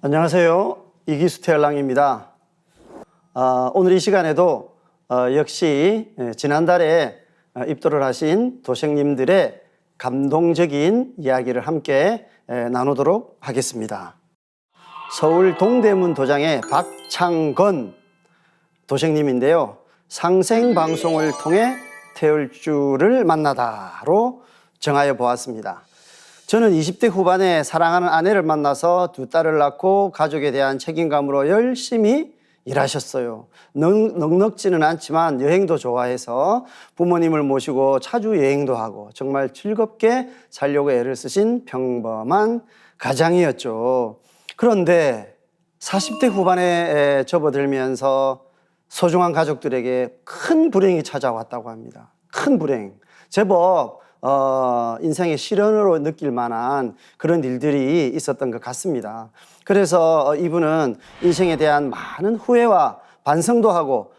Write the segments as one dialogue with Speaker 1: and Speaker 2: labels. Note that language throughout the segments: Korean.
Speaker 1: 안녕하세요. 이기수 태열랑입니다. 오늘 이 시간에도 역시 지난달에 입도를 하신 도생님들의 감동적인 이야기를 함께 나누도록 하겠습니다. 서울 동대문 도장의 박창건 도생님인데요. 상생방송을 통해 태열주를 만나다로 정하여 보았습니다. 저는 20대 후반에 사랑하는 아내를 만나서 두 딸을 낳고 가족에 대한 책임감으로 열심히 일하셨어요. 넉넉지는 않지만 여행도 좋아해서 부모님을 모시고 자주 여행도 하고 정말 즐겁게 살려고 애를 쓰신 평범한 가장이었죠. 그런데 40대 후반에 접어들면서 소중한 가족들에게 큰 불행이 찾아왔다고 합니다. 큰 불행. 제법 인생의 시련으로 느낄 만한 그런 일들이 있었던 것 같습니다. 그래서 이분은 인생에 대한 많은 후회와 반성도 하고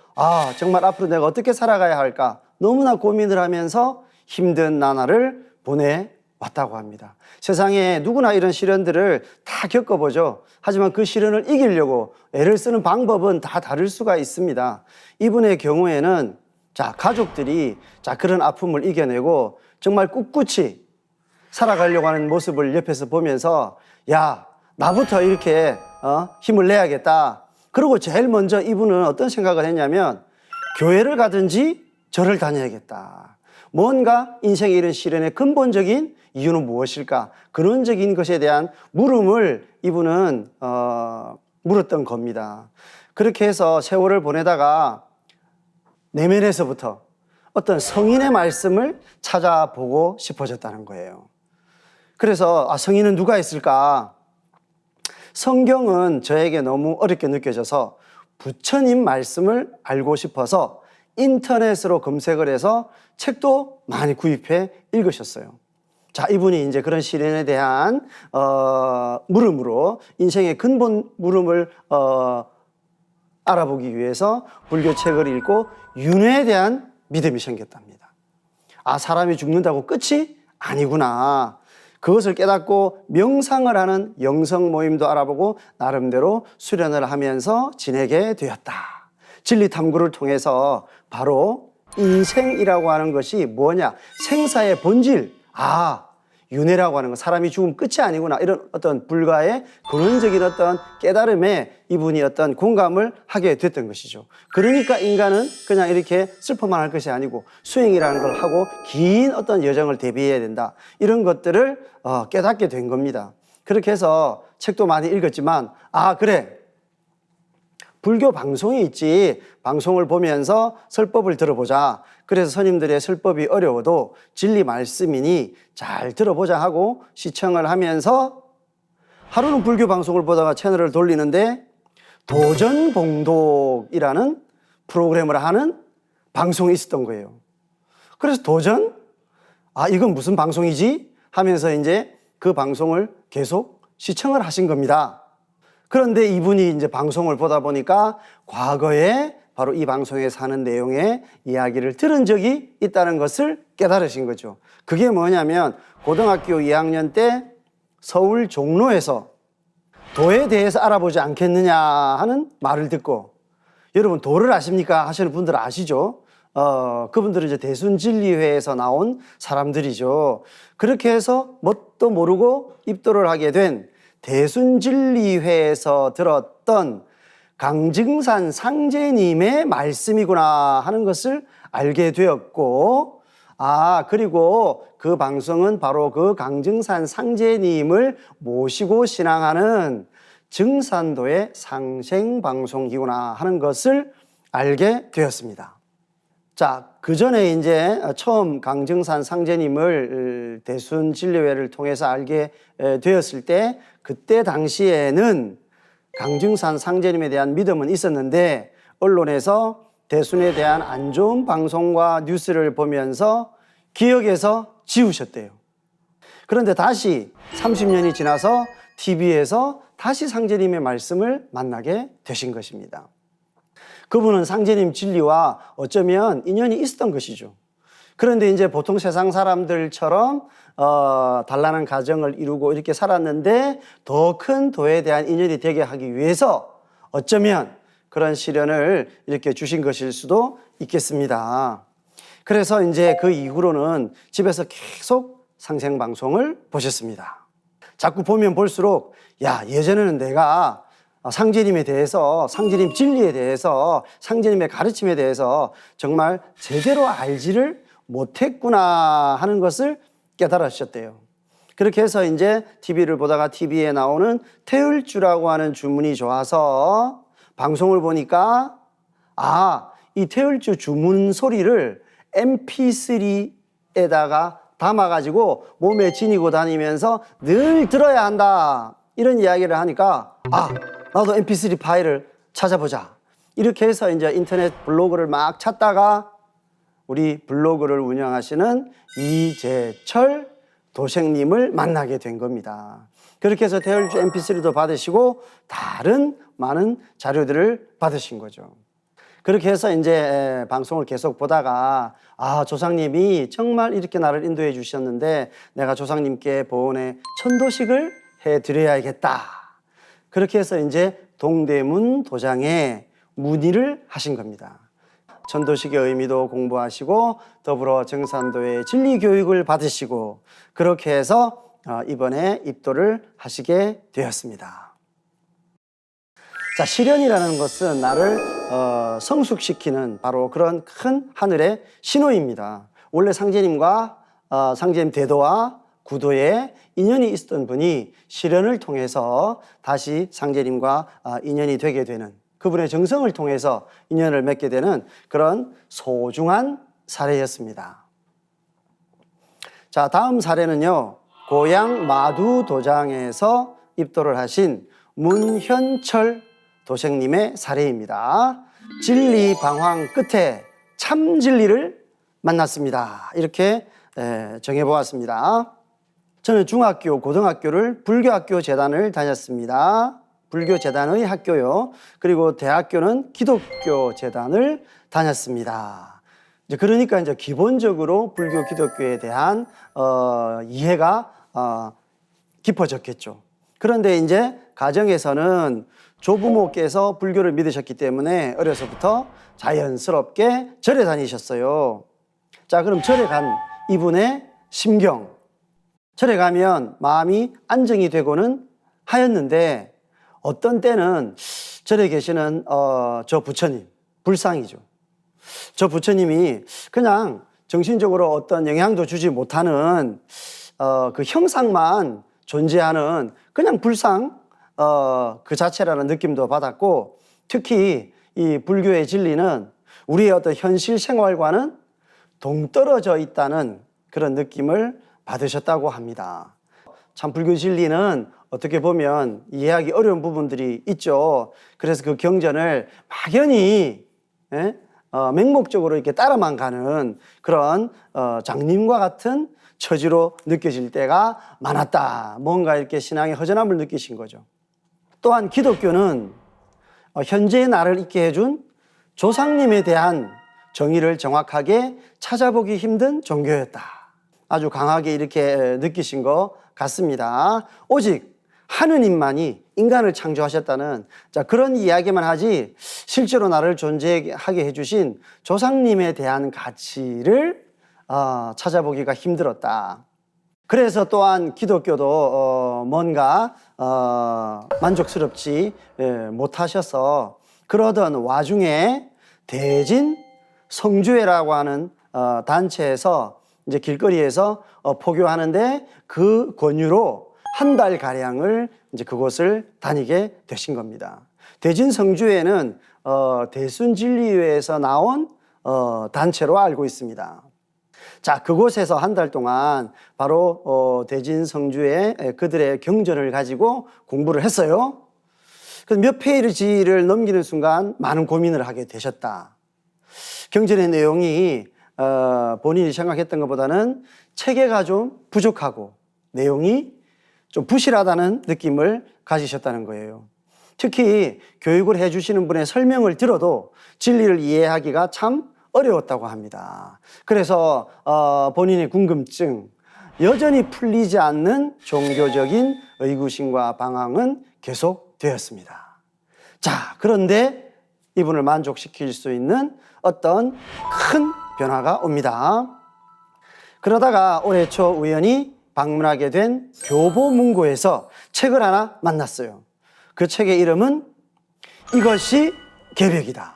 Speaker 1: 정말 앞으로 내가 어떻게 살아가야 할까 너무나 고민을 하면서 힘든 나날을 보내왔다고 합니다. 세상에 누구나 이런 시련들을 다 겪어보죠. 하지만 그 시련을 이기려고 애를 쓰는 방법은 다 다를 수가 있습니다. 이분의 경우에는 가족들이 그런 아픔을 이겨내고 정말 꿋꿋이 살아가려고 하는 모습을 옆에서 보면서 나부터 이렇게 힘을 내야겠다. 그리고 제일 먼저 이분은 어떤 생각을 했냐면 교회를 가든지 절을 다녀야겠다. 뭔가 인생의 이런 시련의 근본적인 이유는 무엇일까? 근원적인 것에 대한 물음을 이분은 물었던 겁니다. 그렇게 해서 세월을 보내다가 내면에서부터 어떤 성인의 말씀을 찾아보고 싶어졌다는 거예요. 그래서 성인은 누가 있을까? 성경은 저에게 너무 어렵게 느껴져서 부처님 말씀을 알고 싶어서 인터넷으로 검색을 해서 책도 많이 구입해 읽으셨어요. 이분이 이제 그런 시련에 대한 물음으로 인생의 근본 물음을 알아보기 위해서 불교 책을 읽고 윤회에 대한 믿음이 생겼답니다. 사람이 죽는다고 끝이 아니구나. 그것을 깨닫고 명상을 하는 영성 모임도 알아보고 나름대로 수련을 하면서 지내게 되었다. 진리 탐구를 통해서 바로 인생이라고 하는 것이 뭐냐? 생사의 본질. 윤회라고 하는 건 사람이 죽으면 끝이 아니구나. 이런 어떤 불가의 근원적인 어떤 깨달음에 이분이 어떤 공감을 하게 됐던 것이죠. 그러니까 인간은 그냥 이렇게 슬퍼만 할 것이 아니고 수행이라는 걸 하고 긴 어떤 여정을 대비해야 된다. 이런 것들을 깨닫게 된 겁니다. 그렇게 해서 책도 많이 읽었지만 그래. 불교 방송이 있지. 방송을 보면서 설법을 들어보자. 그래서 스님들의 설법이 어려워도 진리 말씀이니 잘 들어보자 하고 시청을 하면서 하루는 불교 방송을 보다가 채널을 돌리는데 도전봉독이라는 프로그램을 하는 방송이 있었던 거예요. 그래서 도전? 이건 무슨 방송이지? 하면서 이제 그 방송을 계속 시청을 하신 겁니다. 그런데 이분이 이제 방송을 보다 보니까 과거에 바로 이 방송에서 하는 내용의 이야기를 들은 적이 있다는 것을 깨달으신 거죠. 그게 뭐냐면 고등학교 2학년 때 서울 종로에서 도에 대해서 알아보지 않겠느냐 하는 말을 듣고, 여러분 도를 아십니까? 하시는 분들 아시죠? 그분들은 이제 대순진리회에서 나온 사람들이죠. 그렇게 해서 뭣도 모르고 입도를 하게 된 대순진리회에서 들었던 강증산 상제님의 말씀이구나 하는 것을 알게 되었고, 그리고 그 방송은 바로 그 강증산 상제님을 모시고 신앙하는 증산도의 상생방송이구나 하는 것을 알게 되었습니다. 그 전에 이제 처음 강증산 상제님을 대순진리회를 통해서 알게 되었을 때, 그때 당시에는 강증산 상제님에 대한 믿음은 있었는데 언론에서 대순에 대한 안 좋은 방송과 뉴스를 보면서 기억에서 지우셨대요. 그런데 다시 30년이 지나서 TV에서 다시 상제님의 말씀을 만나게 되신 것입니다. 그분은 상제님 진리와 어쩌면 인연이 있었던 것이죠. 그런데 이제 보통 세상 사람들처럼 단란한 가정을 이루고 이렇게 살았는데 더 큰 도에 대한 인연이 되게 하기 위해서 어쩌면 그런 시련을 이렇게 주신 것일 수도 있겠습니다. 그래서 이제 그 이후로는 집에서 계속 상생방송을 보셨습니다. 자꾸 보면 볼수록 야, 예전에는 내가 상제님에 대해서, 상제님 진리에 대해서, 상제님의 가르침에 대해서 정말 제대로 알지를 못했구나 하는 것을 깨달으셨대요. 그렇게 해서 이제 TV를 보다가 TV에 나오는 태을주라고 하는 주문이 좋아서 방송을 보니까 이 태을주 주문 소리를 MP3에다가 담아가지고 몸에 지니고 다니면서 늘 들어야 한다. 이런 이야기를 하니까 나도 MP3 파일을 찾아보자. 이렇게 해서 이제 인터넷 블로그를 막 찾다가 우리 블로그를 운영하시는 이재철 도생님을 만나게 된 겁니다. 그렇게 해서 태을주 MP3도 받으시고 다른 많은 자료들을 받으신 거죠. 그렇게 해서 이제 방송을 계속 보다가 조상님이 정말 이렇게 나를 인도해 주셨는데 내가 조상님께 보온의 천도식을 해드려야겠다. 그렇게 해서 이제 동대문 도장에 문의를 하신 겁니다. 천도식의 의미도 공부하시고 더불어 정산도의 진리교육을 받으시고 그렇게 해서 이번에 입도를 하시게 되었습니다. 자, 시련이라는 것은 나를 성숙시키는 바로 그런 큰 하늘의 신호입니다. 원래 상제님과 상제님 대도와 구도에 인연이 있었던 분이 시련을 통해서 다시 상제님과 인연이 되게 되는 그분의 정성을 통해서 인연을 맺게 되는 그런 소중한 사례였습니다. 자, 다음 사례는요, 고향 마두도장에서 입도를 하신 문현철 도생님의 사례입니다. 진리 방황 끝에 참 진리를 만났습니다. 이렇게 정해보았습니다. 저는 중학교, 고등학교를 불교학교 재단을 다녔습니다. 불교재단의 학교요. 그리고 대학교는 기독교 재단을 다녔습니다. 그러니까 이제 기본적으로 불교 기독교에 대한 이해가 깊어졌겠죠. 그런데 이제 가정에서는 조부모께서 불교를 믿으셨기 때문에 어려서부터 자연스럽게 절에 다니셨어요. 자, 그럼 절에 간 이분의 심경. 절에 가면 마음이 안정이 되고는 하였는데 어떤 때는 절에 계시는 저 부처님, 불상이죠. 저 부처님이 그냥 정신적으로 어떤 영향도 주지 못하는 그 형상만 존재하는 그냥 불상 그 자체라는 느낌도 받았고, 특히 이 불교의 진리는 우리의 어떤 현실 생활과는 동떨어져 있다는 그런 느낌을 받으셨다고 합니다. 참 불교 진리는 어떻게 보면 이해하기 어려운 부분들이 있죠. 그래서 그 경전을 막연히 맹목적으로 이렇게 따라만 가는 그런 장님과 같은 처지로 느껴질 때가 많았다. 뭔가 이렇게 신앙의 허전함을 느끼신 거죠. 또한 기독교는 현재의 나를 있게 해준 조상님에 대한 정의를 정확하게 찾아보기 힘든 종교였다. 아주 강하게 이렇게 느끼신 것 같습니다. 오직 하느님만이 인간을 창조하셨다는 그런 이야기만 하지 실제로 나를 존재하게 해주신 조상님에 대한 가치를 찾아보기가 힘들었다. 그래서 또한 기독교도 뭔가 만족스럽지 못하셔서 그러던 와중에 대진 성주회라고 하는 단체에서 이제 길거리에서 포교하는데 그 권유로 한 달 가량을 이제 그곳을 다니게 되신 겁니다. 대진 성주회는 대순진리회에서 나온 단체로 알고 있습니다. 자, 그곳에서 한 달 동안 바로 대진 성주회 그들의 경전을 가지고 공부를 했어요. 몇 페이지를 넘기는 순간 많은 고민을 하게 되셨다. 경전의 내용이 본인이 생각했던 것보다는 체계가 좀 부족하고 내용이 좀 부실하다는 느낌을 가지셨다는 거예요. 특히 교육을 해주시는 분의 설명을 들어도 진리를 이해하기가 참 어려웠다고 합니다. 그래서 본인의 궁금증, 여전히 풀리지 않는 종교적인 의구심과 방황은 계속되었습니다. 자, 그런데 이분을 만족시킬 수 있는 어떤 큰 변화가 옵니다. 그러다가 올해 초 우연히 방문하게 된 교보문고에서 책을 하나 만났어요. 그 책의 이름은 이것이 개벽이다.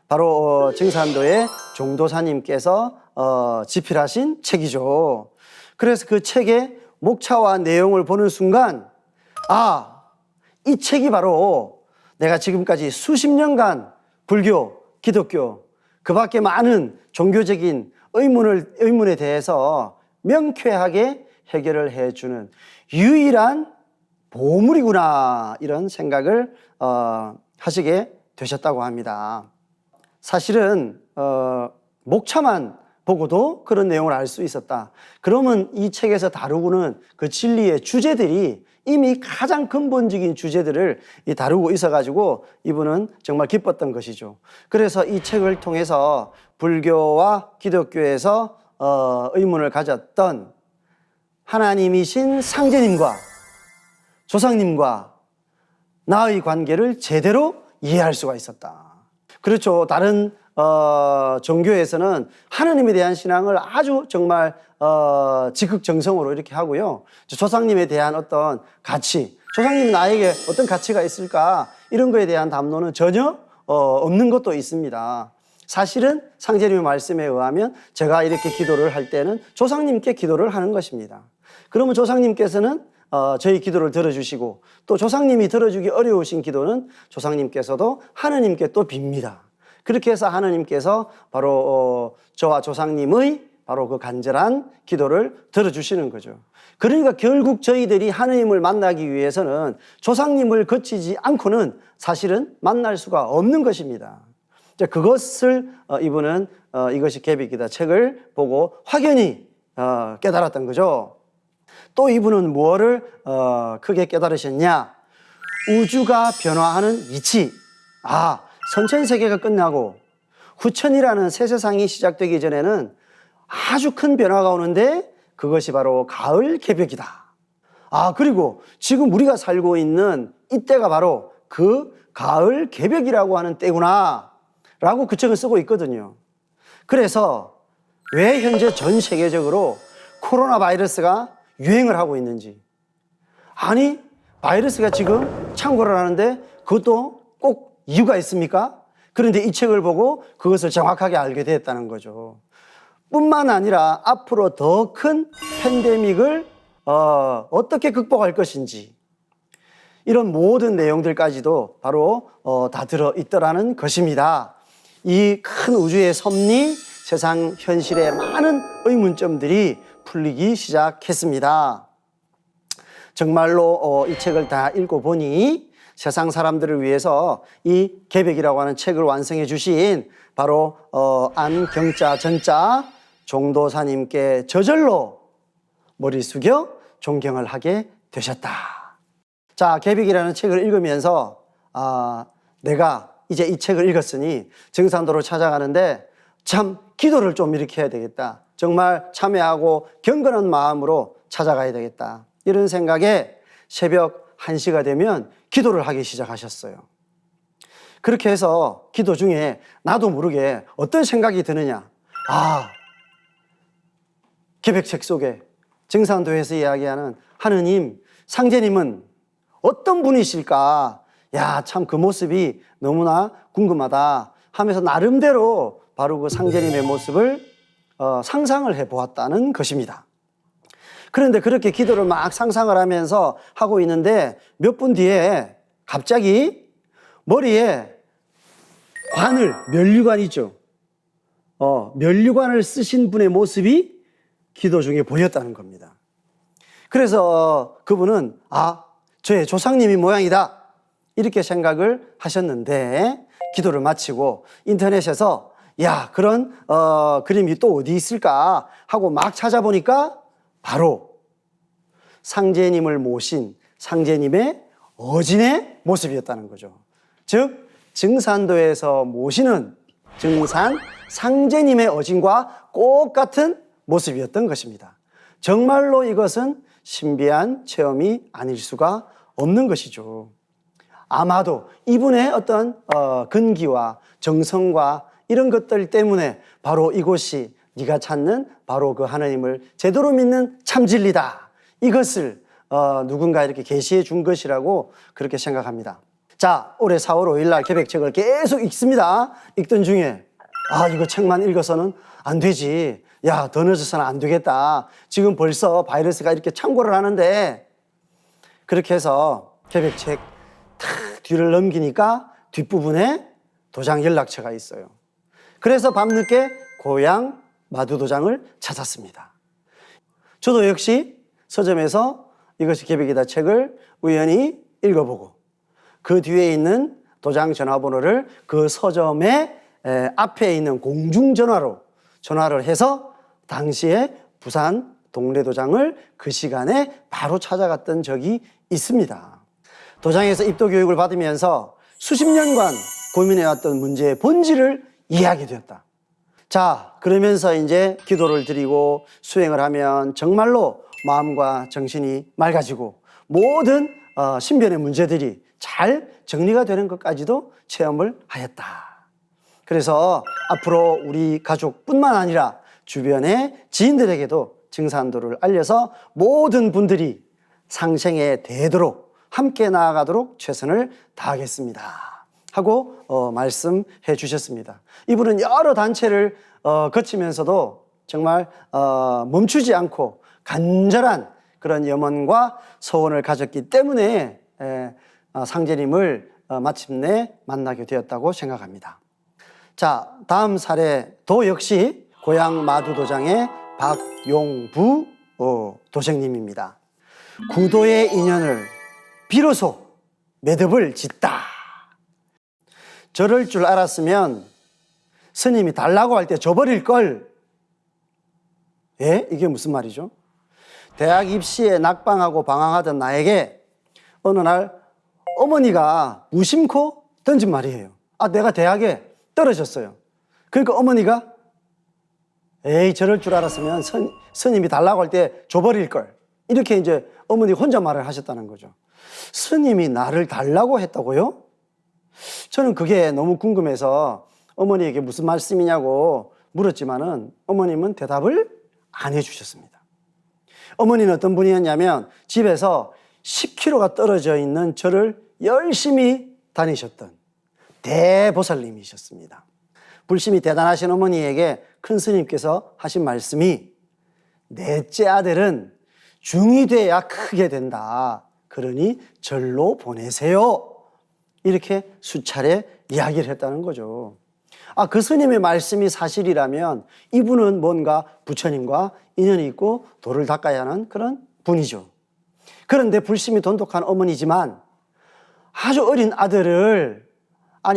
Speaker 1: 바로 증산도의 종도사님께서 집필하신 책이죠. 그래서 그 책의 목차와 내용을 보는 순간, 아, 이 책이 바로 내가 지금까지 수십 년간 불교, 기독교, 그 밖에 많은 종교적인 의문에 대해서 명쾌하게 해결을 해주는 유일한 보물이구나, 이런 생각을 하시게 되셨다고 합니다. 사실은 목차만 보고도 그런 내용을 알 수 있었다. 그러면 이 책에서 다루고는 그 진리의 주제들이 이미 가장 근본적인 주제들을 다루고 있어가지고 이분은 정말 기뻤던 것이죠. 그래서 이 책을 통해서 불교와 기독교에서 의문을 가졌던 하나님이신 상제님과 조상님과 나의 관계를 제대로 이해할 수가 있었다. 그렇죠. 다른 종교에서는 하나님에 대한 신앙을 아주 정말 지극정성으로 이렇게 하고요. 조상님에 대한 어떤 가치, 조상님이 나에게 어떤 가치가 있을까, 이런 거에 대한 담론은 전혀 없는 것도 있습니다. 사실은 상제님의 말씀에 의하면 제가 이렇게 기도를 할 때는 조상님께 기도를 하는 것입니다. 그러면 조상님께서는 저희 기도를 들어주시고, 또 조상님이 들어주기 어려우신 기도는 조상님께서도 하느님께 또 빕니다. 그렇게 해서 하느님께서 바로 저와 조상님의 바로 그 간절한 기도를 들어주시는 거죠. 그러니까 결국 저희들이 하느님을 만나기 위해서는 조상님을 거치지 않고는 사실은 만날 수가 없는 것입니다. 그것을 이분은 이것이 개벽이다 책을 보고 확연히 깨달았던 거죠. 또 이분은 무엇을 크게 깨달으셨냐? 우주가 변화하는 이치. 선천세계가 끝나고 후천이라는 새 세상이 시작되기 전에는 아주 큰 변화가 오는데 그것이 바로 가을 개벽이다. 그리고 지금 우리가 살고 있는 이때가 바로 그 가을 개벽이라고 하는 때구나 라고 그 책을 쓰고 있거든요. 그래서 왜 현재 전 세계적으로 코로나 바이러스가 유행을 하고 있는지, 아니 바이러스가 지금 창궐을 하는데 그것도 꼭 이유가 있습니까? 그런데 이 책을 보고 그것을 정확하게 알게 됐다는 거죠. 뿐만 아니라 앞으로 더 큰 팬데믹을 어떻게 극복할 것인지, 이런 모든 내용들까지도 바로 다 들어있더라는 것입니다. 이 큰 우주의 섭리, 세상 현실의 많은 의문점들이 풀리기 시작했습니다. 정말로 이 책을 다 읽어보니 세상 사람들을 위해서 이 개벽이라고 하는 책을 완성해 주신 바로 안경자 전자 종도사님께 저절로 머리 숙여 존경을 하게 되셨다. 자, 개벽이라는 책을 읽으면서 내가 이제 이 책을 읽었으니 증산도로 찾아가는데 참 기도를 좀 이렇게 해야 되겠다. 정말 참회하고 경건한 마음으로 찾아가야 되겠다. 이런 생각에 새벽 1시가 되면 기도를 하기 시작하셨어요. 그렇게 해서 기도 중에 나도 모르게 어떤 생각이 드느냐. 개벽책 속에 증산도에서 이야기하는 하느님, 상제님은 어떤 분이실까? 참 그 모습이 너무나 궁금하다 하면서 나름대로 바로 그 상제님의 모습을 상상을 해보았다는 것입니다. 그런데 그렇게 기도를 막 상상을 하면서 하고 있는데 몇 분 뒤에 갑자기 머리에 면류관 있죠. 면류관을 쓰신 분의 모습이 기도 중에 보였다는 겁니다. 그래서 그분은 저의 조상님이 모양이다 이렇게 생각을 하셨는데, 기도를 마치고 인터넷에서 그런 그림이 또 어디 있을까 하고 막 찾아보니까 바로 상제님을 모신 상제님의 어진의 모습이었다는 거죠. 즉 증산도에서 모시는 증산 상제님의 어진과 똑같은 모습이었던 것입니다. 정말로 이것은 신비한 체험이 아닐 수가 없는 것이죠. 아마도 이분의 어떤 근기와 정성과 이런 것들 때문에 바로 이곳이 네가 찾는 바로 그 하나님을 제대로 믿는 참 진리다. 이것을 누군가 이렇게 계시해 준 것이라고 그렇게 생각합니다. 자, 올해 4월 5일 날 개백책을 계속 읽습니다. 읽던 중에 이거 책만 읽어서는 안 되지. 야, 더 늦어서는 안 되겠다. 지금 벌써 바이러스가 이렇게 창궐을 하는데, 그렇게 해서 개백책 탁 뒤를 넘기니까 뒷부분에 도장 연락처가 있어요. 그래서 밤늦게 고향 마두도장을 찾았습니다. 저도 역시 서점에서 이것이 개백이다 책을 우연히 읽어보고 그 뒤에 있는 도장 전화번호를 그 서점의 앞에 있는 공중전화로 전화를 해서 당시에 부산 동래도장을 그 시간에 바로 찾아갔던 적이 있습니다. 도장에서 입도 교육을 받으면서 수십 년간 고민해왔던 문제의 본질을 이해하게 되었다. 자, 그러면서 이제 기도를 드리고 수행을 하면 정말로 마음과 정신이 맑아지고 모든 신변의 문제들이 잘 정리가 되는 것까지도 체험을 하였다. 그래서 앞으로 우리 가족뿐만 아니라 주변의 지인들에게도 증산도를 알려서 모든 분들이 상생에 되도록 함께 나아가도록 최선을 다하겠습니다 하고 말씀해 주셨습니다. 이분은 여러 단체를 거치면서도 정말 멈추지 않고 간절한 그런 염원과 소원을 가졌기 때문에 상제님을 마침내 만나게 되었다고 생각합니다. 자, 다음 사례도 역시 고향 마두도장의 박용부 도생님입니다. 구도의 인연을 비로소 매듭을 짓다. 저럴 줄 알았으면 스님이 달라고 할 때 줘버릴 걸. 예? 이게 무슨 말이죠? 대학 입시에 낙방하고 방황하던 나에게 어느 날 어머니가 무심코 던진 말이에요. 내가 대학에 떨어졌어요. 그러니까 어머니가 에이, 저럴 줄 알았으면 스님이 달라고 할 때 줘버릴 걸. 이렇게 이제 어머니 혼자 말을 하셨다는 거죠. 스님이 나를 달라고 했다고요? 저는 그게 너무 궁금해서 어머니에게 무슨 말씀이냐고 물었지만은 어머님은 대답을 안 해주셨습니다. 어머니는 어떤 분이었냐면 집에서 10km가 떨어져 있는 저를 열심히 다니셨던 대보살님이셨습니다. 불심이 대단하신 어머니에게 큰 스님께서 하신 말씀이 넷째 아들은 중이 돼야 크게 된다. 그러니 절로 보내세요. 이렇게 수차례 이야기를 했다는 거죠. 그 스님의 말씀이 사실이라면 이분은 뭔가 부처님과 인연이 있고 도를 닦아야 하는 그런 분이죠. 그런데 불심이 돈독한 어머니지만 아주 어린 아들을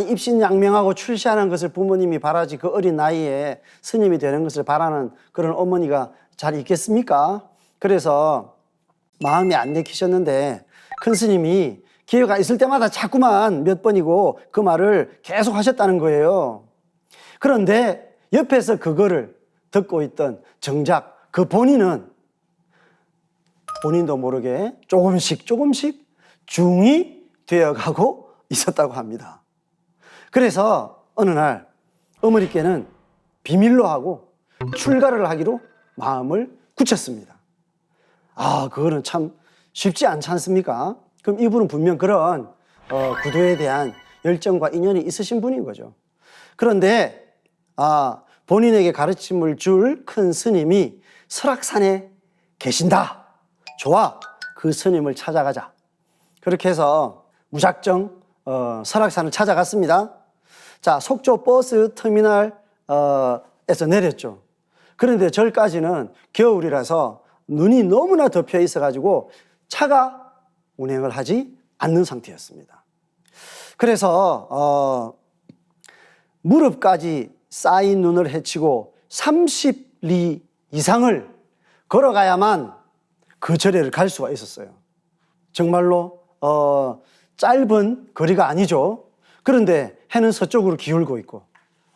Speaker 1: 입신양명하고 출세하는 것을 부모님이 바라지 그 어린 나이에 스님이 되는 것을 바라는 그런 어머니가 잘 있겠습니까? 그래서 마음이 안 내키셨는데 큰 스님이 기회가 있을 때마다 자꾸만 몇 번이고 그 말을 계속 하셨다는 거예요. 그런데 옆에서 그거를 듣고 있던 정작 그 본인은 본인도 모르게 조금씩 중이 되어가고 있었다고 합니다. 그래서 어느 날 어머니께는 비밀로 하고 출가를 하기로 마음을 굳혔습니다. 그거는 참 쉽지 않지 않습니까? 그럼 이분은 분명 그런 구도에 대한 열정과 인연이 있으신 분인 거죠. 그런데 본인에게 가르침을 줄 큰 스님이 설악산에 계신다. 좋아, 그 스님을 찾아가자. 그렇게 해서 무작정 설악산을 찾아갔습니다. 자, 속초 버스 터미널에서 내렸죠. 그런데 절까지는 겨울이라서 눈이 너무나 덮여 있어가지고 차가 운행을 하지 않는 상태였습니다. 그래서 무릎까지 쌓인 눈을 헤치고 30리 이상을 걸어가야만 그 절에를 갈 수가 있었어요. 정말로 짧은 거리가 아니죠. 그런데 해는 서쪽으로 기울고 있고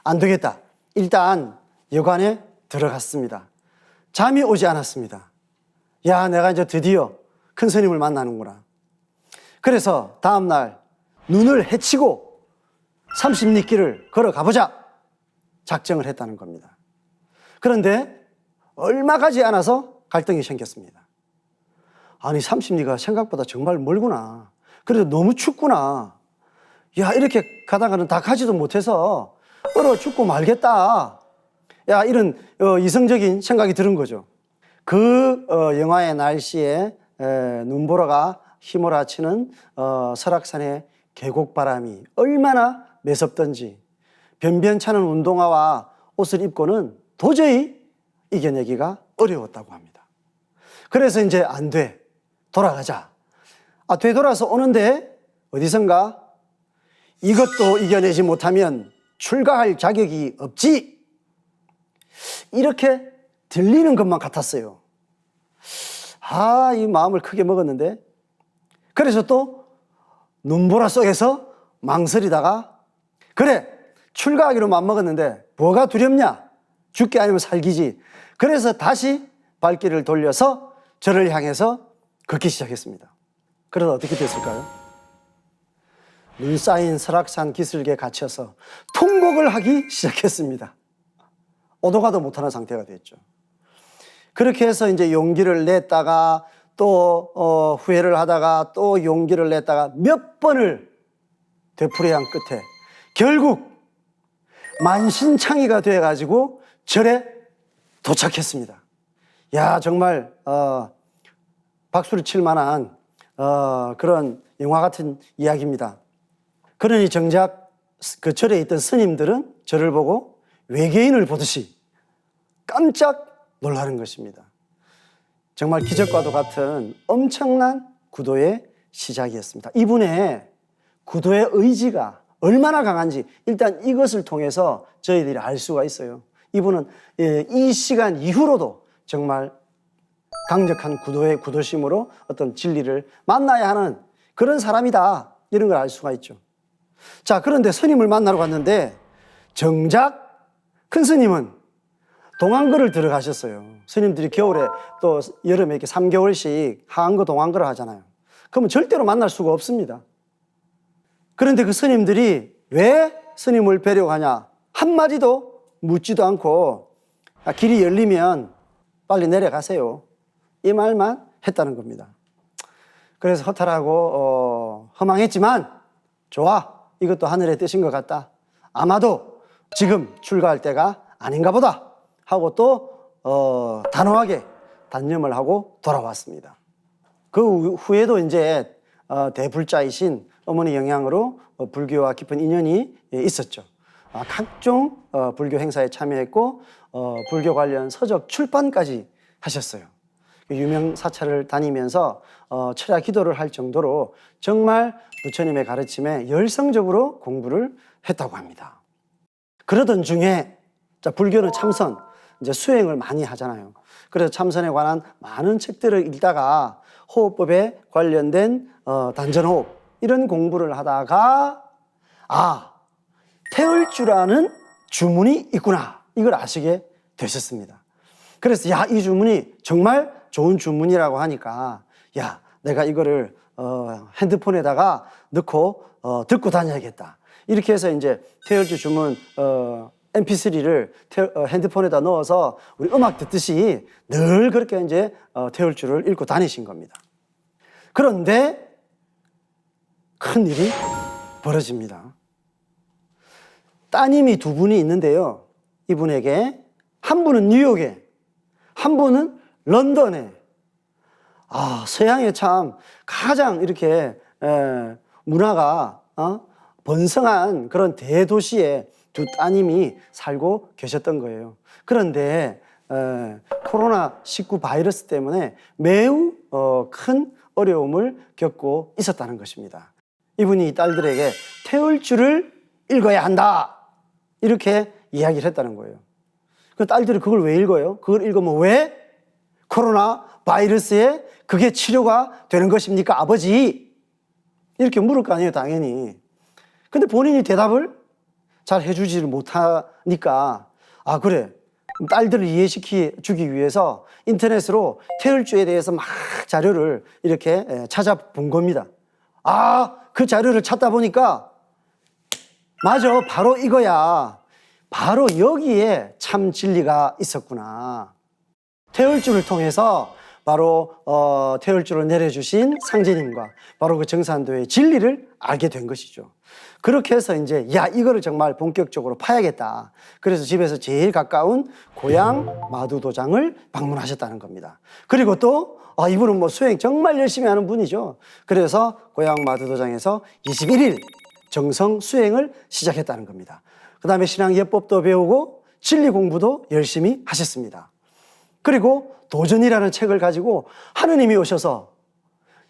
Speaker 1: 안 되겠다. 일단 여관에 들어갔습니다. 잠이 오지 않았습니다. 야, 내가 이제 드디어 큰 스님을 만나는구나. 그래서 다음날 눈을 헤치고 30리 길을 걸어가 보자 작정을 했다는 겁니다. 그런데 얼마 가지 않아서 갈등이 생겼습니다. 아니 30리가 생각보다 정말 멀구나. 그래도 너무 춥구나. 야, 이렇게 가다가는 다 가지도 못해서 얼어 죽고 말겠다. 야, 이런 이성적인 생각이 드는 거죠. 그 영하의 날씨에 눈보라가 휘몰아치는 설악산의 계곡바람이 얼마나 매섭던지 변변찮은 운동화와 옷을 입고는 도저히 이겨내기가 어려웠다고 합니다. 그래서 이제 안 돼. 돌아가자. 되돌아서 오는데 어디선가 이것도 이겨내지 못하면 출가할 자격이 없지. 이렇게 들리는 것만 같았어요. 이 마음을 크게 먹었는데 그래서 또 눈보라 속에서 망설이다가 그래 출가하기로 맘먹었는데 뭐가 두렵냐? 죽기 아니면 살기지. 그래서 다시 발길을 돌려서 저를 향해서 걷기 시작했습니다. 그러다 어떻게 됐을까요? 눈 쌓인 설악산 기슭에 갇혀서 통곡을 하기 시작했습니다. 오도 가도 못하는 상태가 됐죠. 그렇게 해서 이제 용기를 냈다가 또 후회를 하다가 또 용기를 냈다가 몇 번을 되풀이한 끝에 결국 만신창이가 돼가지고 절에 도착했습니다. 야, 정말 박수를 칠 만한 그런 영화 같은 이야기입니다. 그러니 정작 그 절에 있던 스님들은 저를 보고 외계인을 보듯이 깜짝 놀라는 것입니다. 정말 기적과도 같은 엄청난 구도의 시작이었습니다. 이분의 구도의 의지가 얼마나 강한지 일단 이것을 통해서 저희들이 알 수가 있어요. 이분은 이 시간 이후로도 정말 강력한 구도의 구도심으로 어떤 진리를 만나야 하는 그런 사람이다. 이런 걸 알 수가 있죠. 자, 그런데 스님을 만나러 갔는데 정작 큰 스님은 동안거를 들어가셨어요. 스님들이 겨울에 또 여름에 이렇게 3개월씩 하안거 동안거를 하잖아요. 그러면 절대로 만날 수가 없습니다. 그런데 그 스님들이 왜 스님을 뵈려고 하냐? 한마디도 묻지도 않고 길이 열리면 빨리 내려가세요. 이 말만 했다는 겁니다. 그래서 허탈하고 허망했지만 좋아. 이것도 하늘의 뜻인 것 같다. 아마도 지금 출가할 때가 아닌가 보다 하고 또 단호하게 단념을 하고 돌아왔습니다. 그 후에도 이제 대불자이신 어머니 영향으로 불교와 깊은 인연이 있었죠. 각종 불교 행사에 참여했고 불교 관련 서적 출판까지 하셨어요. 유명 사찰을 다니면서 철야 기도를 할 정도로 정말 부처님의 가르침에 열성적으로 공부를 했다고 합니다. 그러던 중에 불교는 참선, 이제 수행을 많이 하잖아요. 그래서 참선에 관한 많은 책들을 읽다가 호흡법에 관련된 단전호흡 이런 공부를 하다가 태울주라는 주문이 있구나 이걸 아시게 되셨습니다. 그래서 이 주문이 정말 좋은 주문이라고 하니까 내가 이거를 핸드폰에다가 넣고 듣고 다녀야겠다. 이렇게 해서 이제 태울주 주문 MP3를 핸드폰에다 넣어서 우리 음악 듣듯이 늘 그렇게 이제 태울주를 읽고 다니신 겁니다. 그런데 큰 일이 벌어집니다. 따님이 두 분이 있는데요. 이분에게 한 분은 뉴욕에, 한 분은 런던에. 서양에 참 가장 이렇게 문화가 번성한 그런 대도시에 두 따님이 살고 계셨던 거예요. 그런데 코로나19 바이러스 때문에 매우 큰 어려움을 겪고 있었다는 것입니다. 이분이 딸들에게 태울주를 읽어야 한다 이렇게 이야기를 했다는 거예요. 그 딸들이 그걸 왜 읽어요? 그걸 읽으면 왜 코로나 바이러스에 그게 치료가 되는 것입니까, 아버지? 이렇게 물을 거 아니에요, 당연히. 근데 본인이 대답을 잘 해주지를 못하니까 그래, 딸들을 이해시켜주기 위해서 인터넷으로 태을주에 대해서 막 자료를 이렇게 찾아본 겁니다. 그 자료를 찾다 보니까 맞아, 바로 이거야. 바로 여기에 참 진리가 있었구나. 태을주를 통해서 바로 태을주를 내려주신 상제님과 바로 그 정산도의 진리를 알게 된 것이죠. 그렇게 해서 이제 이거를 정말 본격적으로 파야겠다. 그래서 집에서 제일 가까운 고향 마두도장을 방문하셨다는 겁니다. 그리고 또 이분은 뭐 수행 정말 열심히 하는 분이죠. 그래서 고향 마두도장에서 21일 정성 수행을 시작했다는 겁니다. 그 다음에 신앙 예법도 배우고 진리 공부도 열심히 하셨습니다. 그리고 도전이라는 책을 가지고 하느님이 오셔서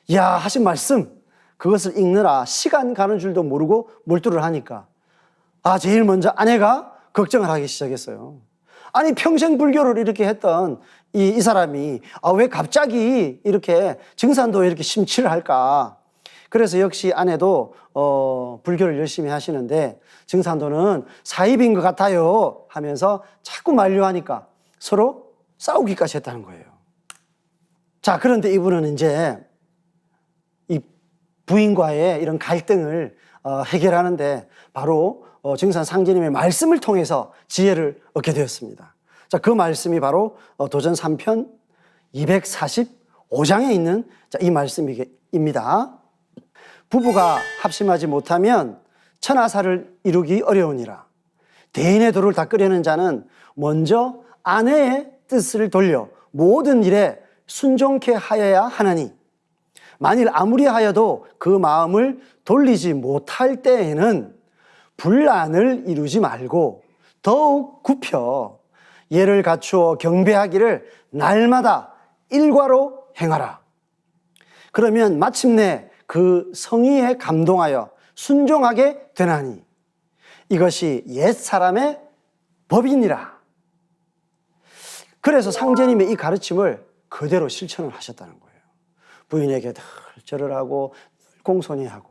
Speaker 1: 하신 말씀, 그것을 읽느라 시간 가는 줄도 모르고 몰두를 하니까 제일 먼저 아내가 걱정을 하기 시작했어요. 아니 평생 불교를 이렇게 했던 이 사람이 왜 갑자기 이렇게 증산도에 이렇게 심취를 할까? 그래서 역시 아내도 불교를 열심히 하시는데 증산도는 사입인 것 같아요 하면서 자꾸 만류하니까 서로 싸우기까지 했다는 거예요. 자, 그런데 이분은 이제 이 부인과의 이런 갈등을 해결하는데 바로 증산 상제님의 말씀을 통해서 지혜를 얻게 되었습니다. 자, 그 말씀이 바로 도전 3편 245장에 있는 이 말씀입니다. 부부가 합심하지 못하면 천하사를 이루기 어려우니라. 대인의 도를 닦으려는 자는 먼저 아내의 뜻을 돌려 모든 일에 순종케 하여야 하나니, 만일 아무리 하여도 그 마음을 돌리지 못할 때에는 분란을 이루지 말고 더욱 굽혀 예를 갖추어 경배하기를 날마다 일과로 행하라. 그러면 마침내 그 성의에 감동하여 순종하게 되나니 이것이 옛사람의 법이니라. 그래서 상제님의 이 가르침을 그대로 실천을 하셨다는 거예요. 부인에게 늘 절을 하고 공손히 하고.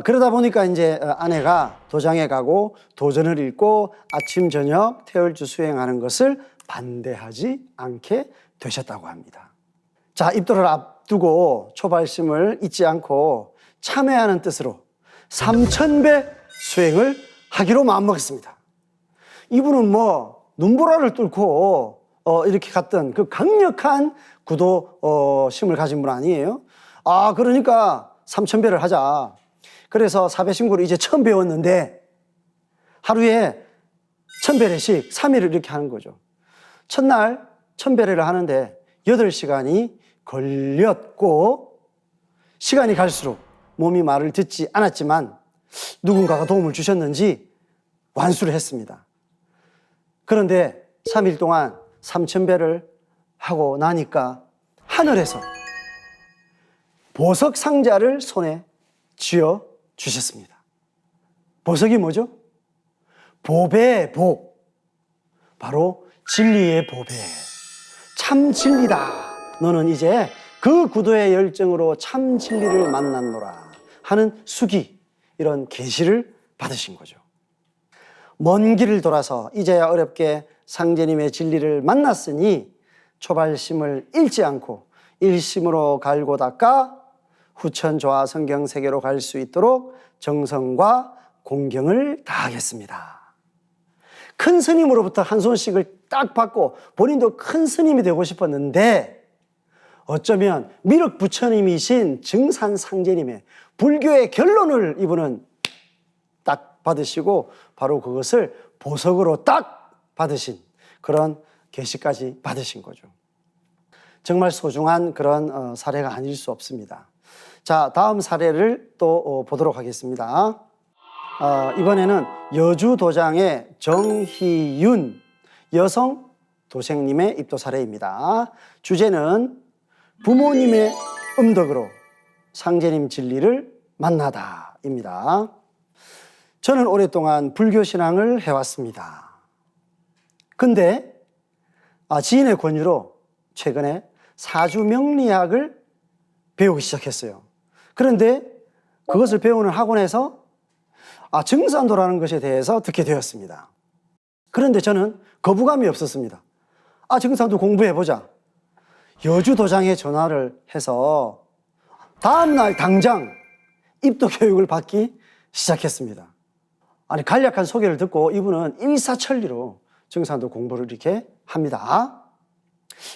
Speaker 1: 그러다 보니까 이제 아내가 도장에 가고 도전을 읽고 아침 저녁 태을주 수행하는 것을 반대하지 않게 되셨다고 합니다. 자, 입도를 앞두고 초발심을 잊지 않고 참회하는 뜻으로 3000배 수행을 하기로 마음먹었습니다. 이분은 뭐 눈보라를 뚫고 이렇게 갔던 그 강력한 구도심을 가진 분 아니에요? 그러니까 3000배를 하자. 그래서 사배신구를 이제 처음 배웠는데 하루에 1000배례씩 3일을 이렇게 하는 거죠. 첫날 1000배례를 하는데 8시간이 걸렸고, 시간이 갈수록 몸이 말을 듣지 않았지만 누군가가 도움을 주셨는지 완수를 했습니다. 그런데 3일 동안 3000배를 하고 나니까 하늘에서 보석 상자를 손에 쥐어 주셨습니다. 보석이 뭐죠? 보배의 보. 바로 진리의 보배. 참 진리다. 너는 이제 그 구도의 열정으로 참 진리를 만났노라 하는 수기, 이런 계시를 받으신 거죠. 먼 길을 돌아서 이제야 어렵게 상제님의 진리를 만났으니 초발심을 잃지 않고 일심으로 갈고 닦아 후천조화 성경세계로 갈 수 있도록 정성과 공경을 다하겠습니다. 큰 스님으로부터 한 손씩을 딱 받고 본인도 큰 스님이 되고 싶었는데 어쩌면 미륵 부처님이신 증산상제님의 불교의 결론을 이분은 딱 받으시고 바로 그것을 보석으로 딱 받으신 그런 계시까지 받으신 거죠. 정말 소중한 그런 사례가 아닐 수 없습니다. 자, 다음 사례를 또 보도록 하겠습니다. 이번에는 여주도장의 정희윤 여성 도생님의 입도 사례입니다. 주제는 부모님의 음덕으로 상제님 진리를 만나다입니다. 저는 오랫동안 불교신앙을 해왔습니다. 근데 지인의 권유로 최근에 사주명리학을 배우기 시작했어요. 그런데 그것을 배우는 학원에서 증산도라는 것에 대해서 듣게 되었습니다. 그런데 저는 거부감이 없었습니다. 증산도 공부해보자. 여주도장에 전화를 해서 다음날 당장 입도 교육을 받기 시작했습니다. 간략한 소개를 듣고 이분은 일사천리로 증산도 공부를 이렇게 합니다.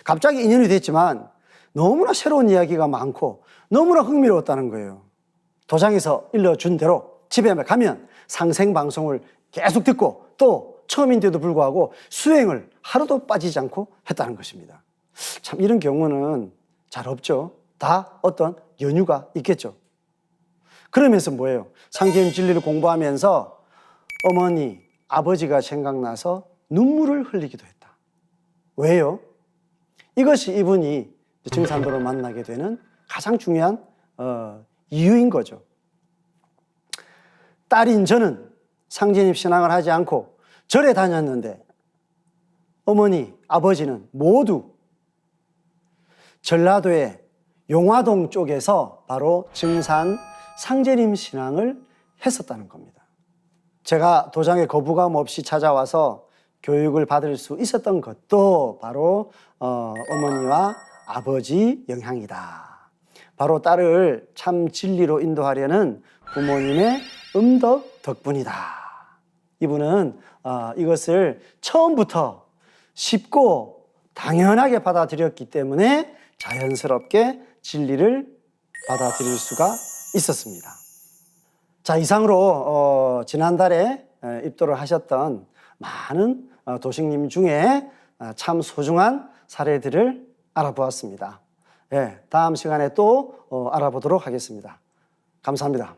Speaker 1: 갑자기 인연이 됐지만 너무나 새로운 이야기가 많고 너무나 흥미로웠다는 거예요. 도장에서 일러준 대로 집에 가면 상생방송을 계속 듣고 또 처음인데도 불구하고 수행을 하루도 빠지지 않고 했다는 것입니다. 참 이런 경우는 잘 없죠. 다 어떤 연유가 있겠죠. 그러면서 뭐예요? 상제님 진리를 공부하면서 어머니, 아버지가 생각나서 눈물을 흘리기도 했다. 왜요? 이것이 이분이 증산도를 만나게 되는 가장 중요한 이유인 거죠. 딸인 저는 상제님 신앙을 하지 않고 절에 다녔는데 어머니, 아버지는 모두 전라도의 용화동 쪽에서 바로 증산 상제님 신앙을 했었다는 겁니다. 제가 도장에 거부감 없이 찾아와서 교육을 받을 수 있었던 것도 바로 어머니와 아버지 영향이다. 바로 딸을 참 진리로 인도하려는 부모님의 음덕 덕분이다. 이분은 이것을 처음부터 쉽고 당연하게 받아들였기 때문에 자연스럽게 진리를 받아들일 수가 있었습니다. 자, 이상으로 지난달에 입도를 하셨던 많은 도식님 중에 참 소중한 사례들을 알아보았습니다. 다음 시간에 또 알아보도록 하겠습니다. 감사합니다.